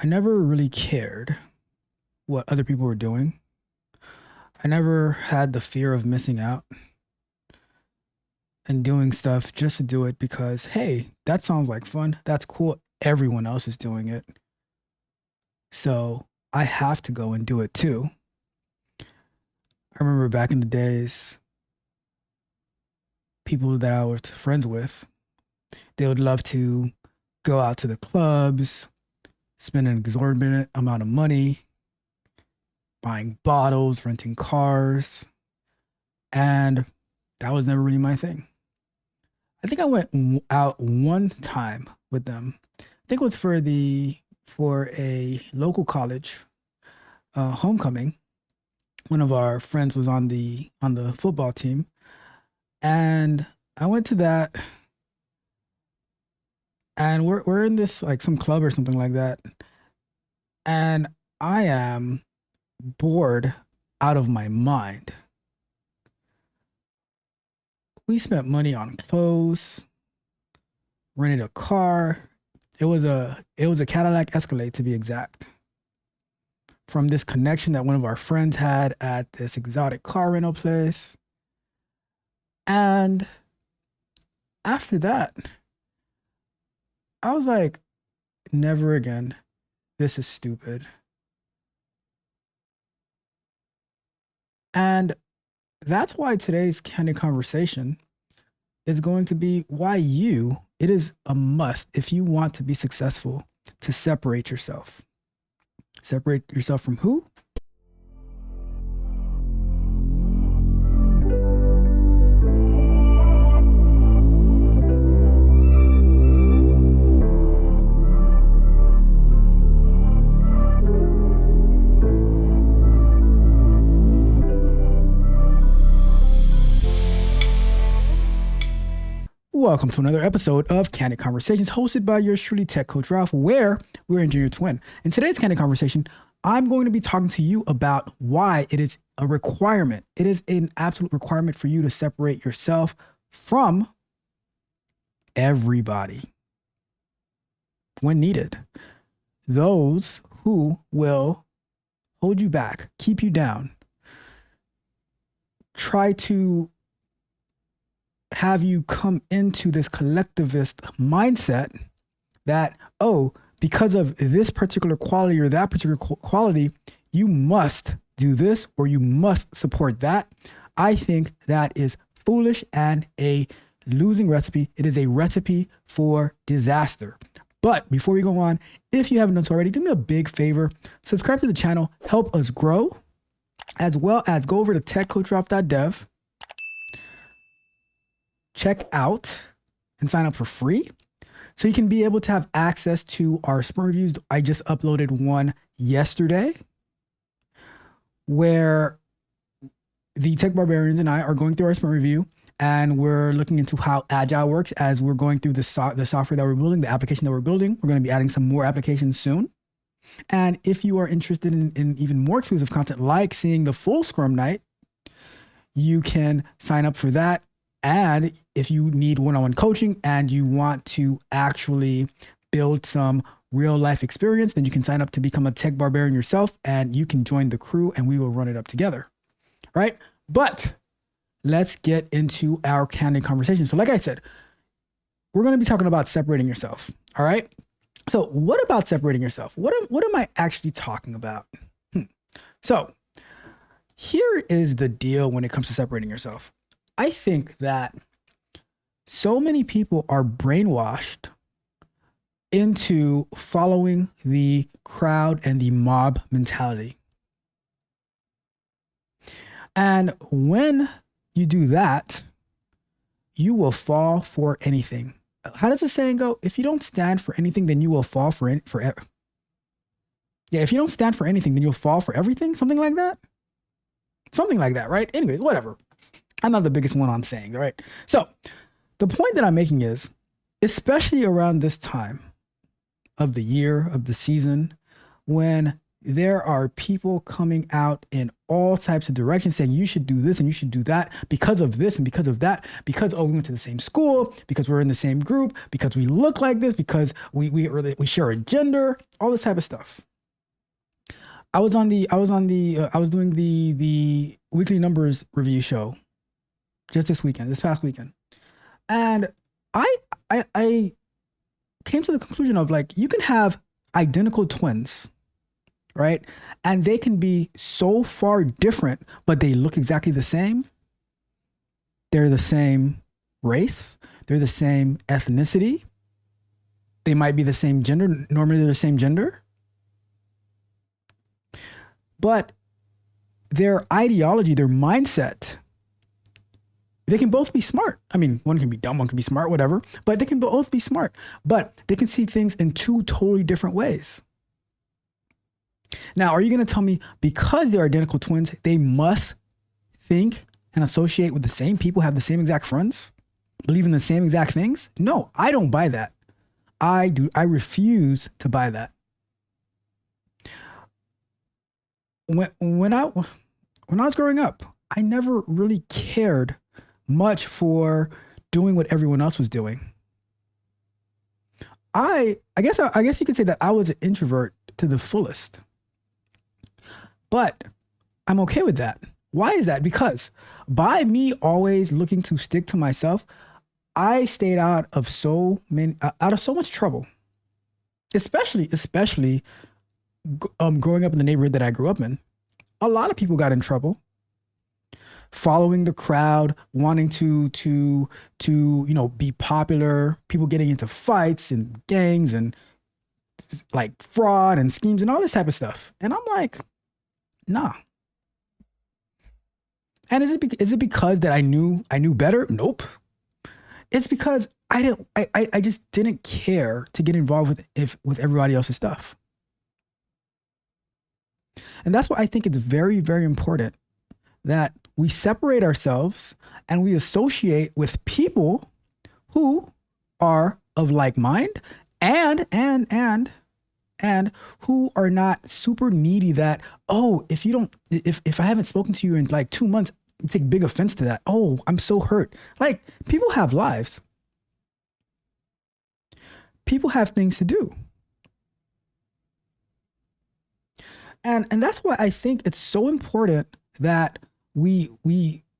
I never really cared what other people were doing. I never had the fear of missing out and doing stuff just to do it because, hey, that sounds like fun. That's cool. Everyone else is doing it. So I have to go and do it too. I remember back in the days, people that I was friends with, they would love to go out to the clubs, spend an exorbitant amount of money, buying bottles, renting cars. And that was never really my thing. I think I went out one time with them. I think it was for a local college homecoming. One of our friends was on the football team, and I went to that, and we're in this like some club or something like that, and I am bored out of my mind. We spent money on clothes, rented a car. It was a Cadillac Escalade to be exact. From this connection that one of our friends had at this exotic car rental place. And after that, I was like, never again. This is stupid. And that's why today's candid conversation is going to be why it is a must if you want to be successful to separate yourself. Separate yourself from who? Welcome to another episode of Candid Conversations, hosted by yours truly, Tech Coach Ralph, where we're engineer twin. In today's Candid Conversation, I'm going to be talking to you about why it is a requirement. It is an absolute requirement for you to separate yourself from everybody when needed. Those who will hold you back, keep you down, try to have you come into this collectivist mindset that, oh, because of this particular quality or that particular quality, you must do this or you must support that. I think that is foolish and a losing recipe. It is a recipe for disaster. But before we go on, if you haven't done so already, do me a big favor, subscribe to the channel, help us grow, as well as go over to techcoachralph.dev. Check out and sign up for free so you can be able to have access to our sprint reviews. I just uploaded one yesterday where the Tech Barbarians and I are going through our sprint review, and we're looking into how Agile works as we're going through the software that we're building, the application that we're building. We're going to be adding some more applications soon. And if you are interested in even more exclusive content, like seeing the full Scrum Night, you can sign up for that. And if you need one-on-one coaching and you want to actually build some real life experience, then you can sign up to become a tech barbarian yourself and you can join the crew and we will run it up together. Right? But let's get into our candid conversation. So like I said, we're going to be talking about separating yourself. All right. So what about separating yourself? What am I actually talking about? So here is the deal when it comes to separating yourself. I think that so many people are brainwashed into following the crowd and the mob mentality. And when you do that, you will fall for anything. How does the saying go? If you don't stand for anything, then you will fall for if you don't stand for anything, then you'll fall for everything. Something like that. Something like that, right? Anyways, whatever. I'm not the biggest one on saying, all right? So the point that I'm making is, especially around this time of the year, of the season, when there are people coming out in all types of directions saying you should do this and you should do that because of this and because of that, because, oh, we went to the same school, because we're in the same group, because we look like this, because we share a gender, all this type of stuff. I was doing the weekly numbers review show just this past weekend. And I came to the conclusion of, like, you can have identical twins, right? And they can be so far different, but they look exactly the same. They're the same race. They're the same ethnicity. They might be the same gender. Normally they're the same gender. But their ideology, their mindset, they can both be smart. I mean, one can be dumb, one can be smart, whatever, but they can both be smart. But they can see things in two totally different ways. Now, are you going to tell me because they're identical twins, they must think and associate with the same people, have the same exact friends, believe in the same exact things? No, I don't buy that. I refuse to buy that. When I was growing up, I never really cared much for doing what everyone else was doing. I guess you could say that I was an introvert to the fullest. But I'm okay with that. Why is that? Because by me always looking to stick to myself, I stayed out of so much trouble. Especially growing up in the neighborhood that I grew up in. A lot of people got in trouble following the crowd, wanting to be popular, people getting into fights and gangs and like fraud and schemes and all this type of stuff. And I'm like, nah. And is it because that I knew better? Nope. It's because I just didn't care to get involved with everybody else's stuff. And that's why I think it's very, very important that we separate ourselves and we associate with people who are of like mind and who are not super needy that, oh, if I haven't spoken to you in like 2 months, you take big offense to that. Oh, I'm so hurt. Like, people have lives. People have things to do. And that's why I think it's so important that we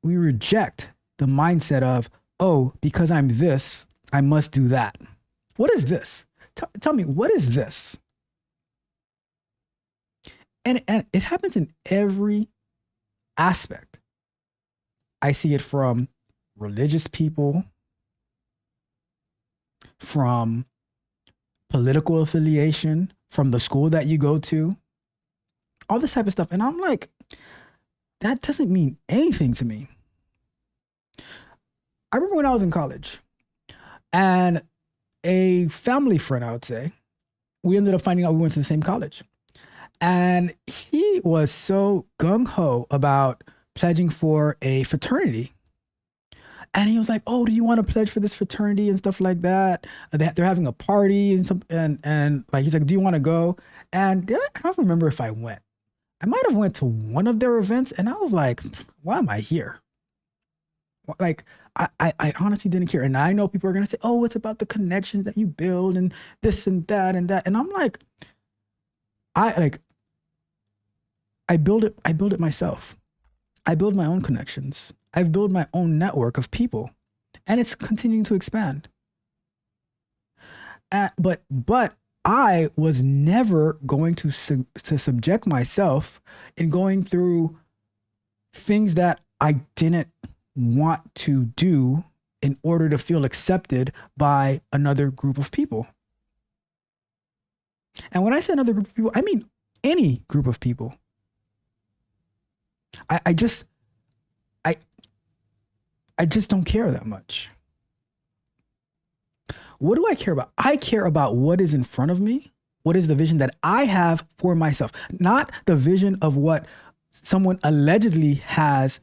reject the mindset of, oh, because I'm this, I must do that. What is this? Tell me, what is this? And it happens in every aspect. I see it from religious people, from political affiliation, from the school that you go to, all this type of stuff. And I'm like, that doesn't mean anything to me. I remember when I was in college and a family friend, I would say, we ended up finding out we went to the same college. And he was so gung-ho about pledging for a fraternity. And he was like, oh, do you want to pledge for this fraternity and stuff like that? They're having a party and like, he's like, do you want to go? And I don't remember if I went. I might have went to one of their events and I was like, why am I here? Like, I honestly didn't care. And I know people are going to say, oh, it's about the connections that you build and this and that and that. And I'm like, I build it myself. I build my own connections. I build my own network of people and it's continuing to expand. But I was never going to subject myself in going through things that I didn't want to do in order to feel accepted by another group of people. And when I say another group of people, I mean any group of people. I just don't care that much. What do I care about? I care about what is in front of me. What is the vision that I have for myself? Not the vision of what someone allegedly has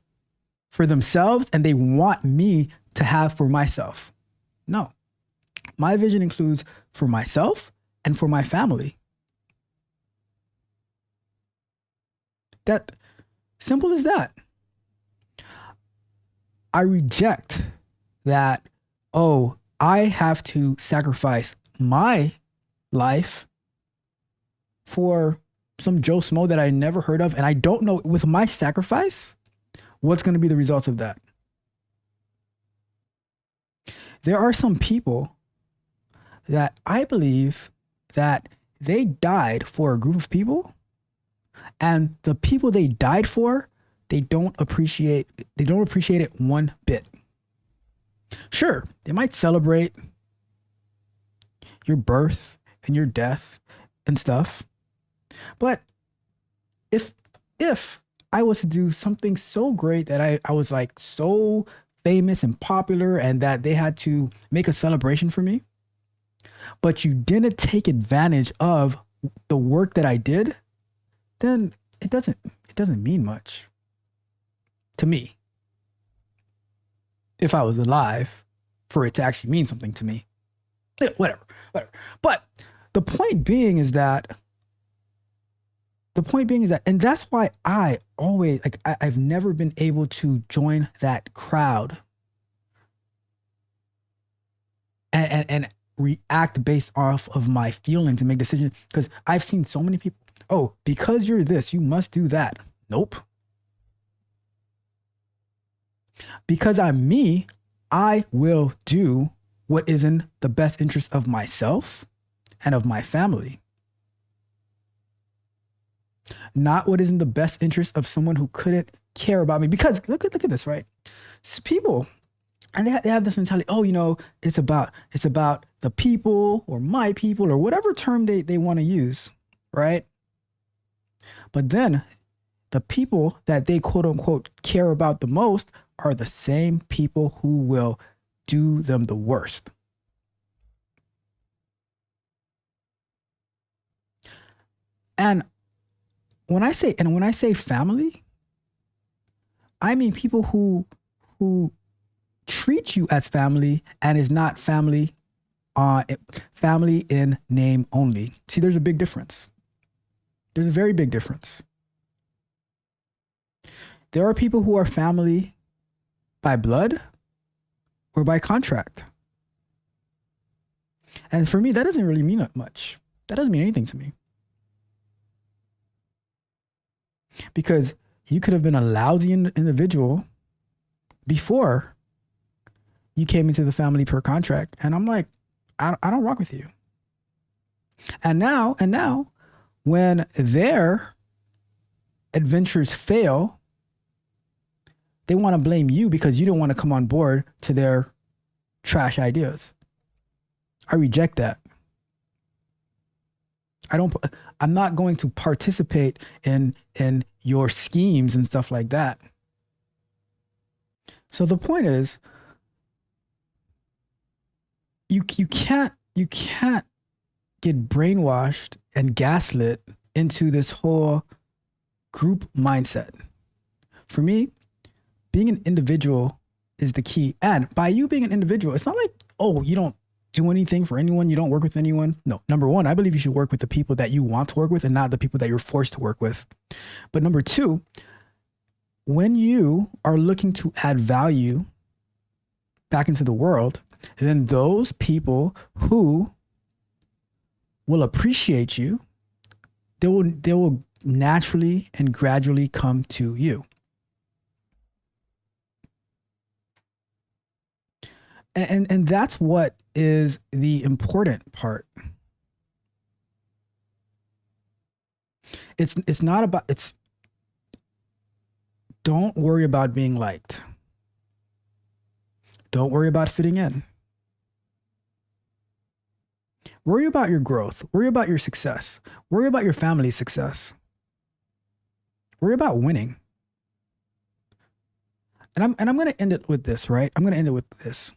for themselves and they want me to have for myself. No. My vision includes for myself and for my family. That simple as that. I reject that, oh, I have to sacrifice my life for some Joe Smo that I never heard of. And I don't know with my sacrifice, what's going to be the results of that. There are some people that I believe that they died for a group of people, and the people they died for, they don't appreciate it one bit. Sure, they might celebrate your birth and your death and stuff. But if I was to do something so great that I was like so famous and popular and that they had to make a celebration for me, but you didn't take advantage of the work that I did, then it doesn't mean much to me. If I was alive for it to actually mean something to me. Yeah, whatever. But the point being is that, and that's why I always, like, I've never been able to join that crowd and react based off of my feelings and make decisions. Because I've seen so many people, oh, because you're this, you must do that. Nope. Because I'm me, I will do what is in the best interest of myself and of my family. Not what is in the best interest of someone who couldn't care about me. Because look at this, right? So people, and they have this mentality, oh, you know, it's about the people or my people or whatever term they want to use, right? But then the people that they quote unquote care about the most are the same people who will do them the worst. And when I say family, I mean people who treat you as family and is not family in name only. See, there's a big difference. There's a very big difference. There are people who are family by blood or by contract. And for me, that doesn't really mean much. That doesn't mean anything to me. Because you could have been a lousy individual before you came into the family per contract. And I'm like, I don't rock with you. And now, when their adventures fail, they want to blame you because you don't want to come on board to their trash ideas. I reject that. I'm not going to participate in your schemes and stuff like that. So the point is, you can't get brainwashed and gaslit into this whole group mindset. For me, being an individual is the key. And by you being an individual, it's not like, oh, you don't do anything for anyone, you don't work with anyone. No, number one, I believe you should work with the people that you want to work with and not the people that you're forced to work with. But number two, when you are looking to add value back into the world, then those people who will appreciate you, they will naturally and gradually come to you. And that's what is the important part. It's not about, don't worry about being liked. Don't worry about fitting in. Worry about your growth. Worry about your success. Worry about your family's success. Worry about winning. And I'm going to end it with this, right? I'm going to end it with this.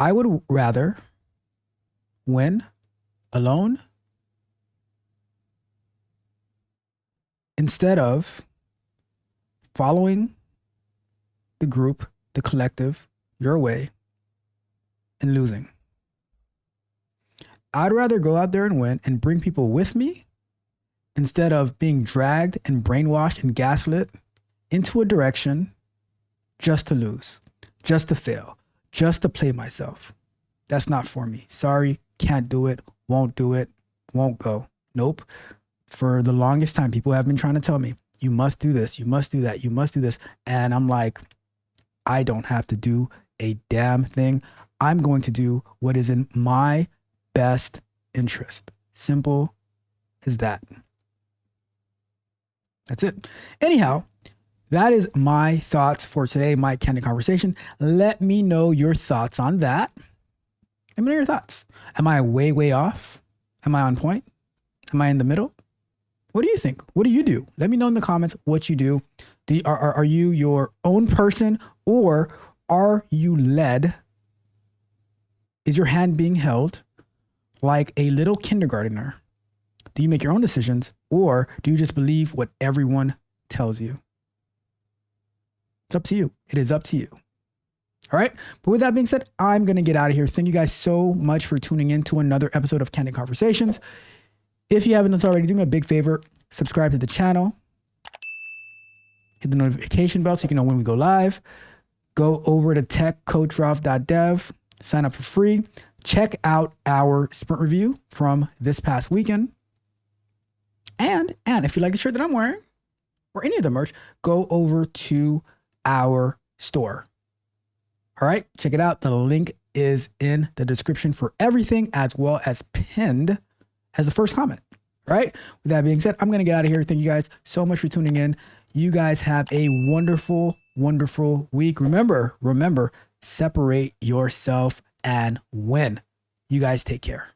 I would rather win alone instead of following the group, the collective, your way, and losing. I'd rather go out there and win and bring people with me instead of being dragged and brainwashed and gaslit into a direction just to lose, just to fail, just to play myself. That's not for me. Sorry, can't do it, won't go. Nope. For the longest time, people have been trying to tell me, you must do this, you must do that, you must do this. And I'm like, I don't have to do a damn thing. I'm going to do what is in my best interest. Simple as that. That's it. Anyhow, that is my thoughts for today, my candid conversation. Let me know your thoughts on that. Let me know your thoughts. Am I way off? Am I on point? Am I in the middle? What do you think? What do you do? Let me know in the comments what you do. Are you your own person, or are you led? Is your hand being held like a little kindergartner? Do you make your own decisions, or do you just believe what everyone tells you? It's up to you. It is up to you. All right. But with that being said, I'm going to get out of here. Thank you guys so much for tuning in to another episode of Candid Conversations. If you haven't already, do me a big favor, subscribe to the channel, hit the notification bell so you can know when we go live. Go over to techcoachralph.dev, sign up for free. Check out our sprint review from this past weekend. And if you like the shirt that I'm wearing or any of the merch, go over to our store. All right, check it out. The link is in the description for everything, as well as pinned as the first comment. All right. With that being said, I'm going to get out of here. Thank you guys so much for tuning in. You guys have a wonderful, wonderful week. Remember, separate yourself and win. You guys take care.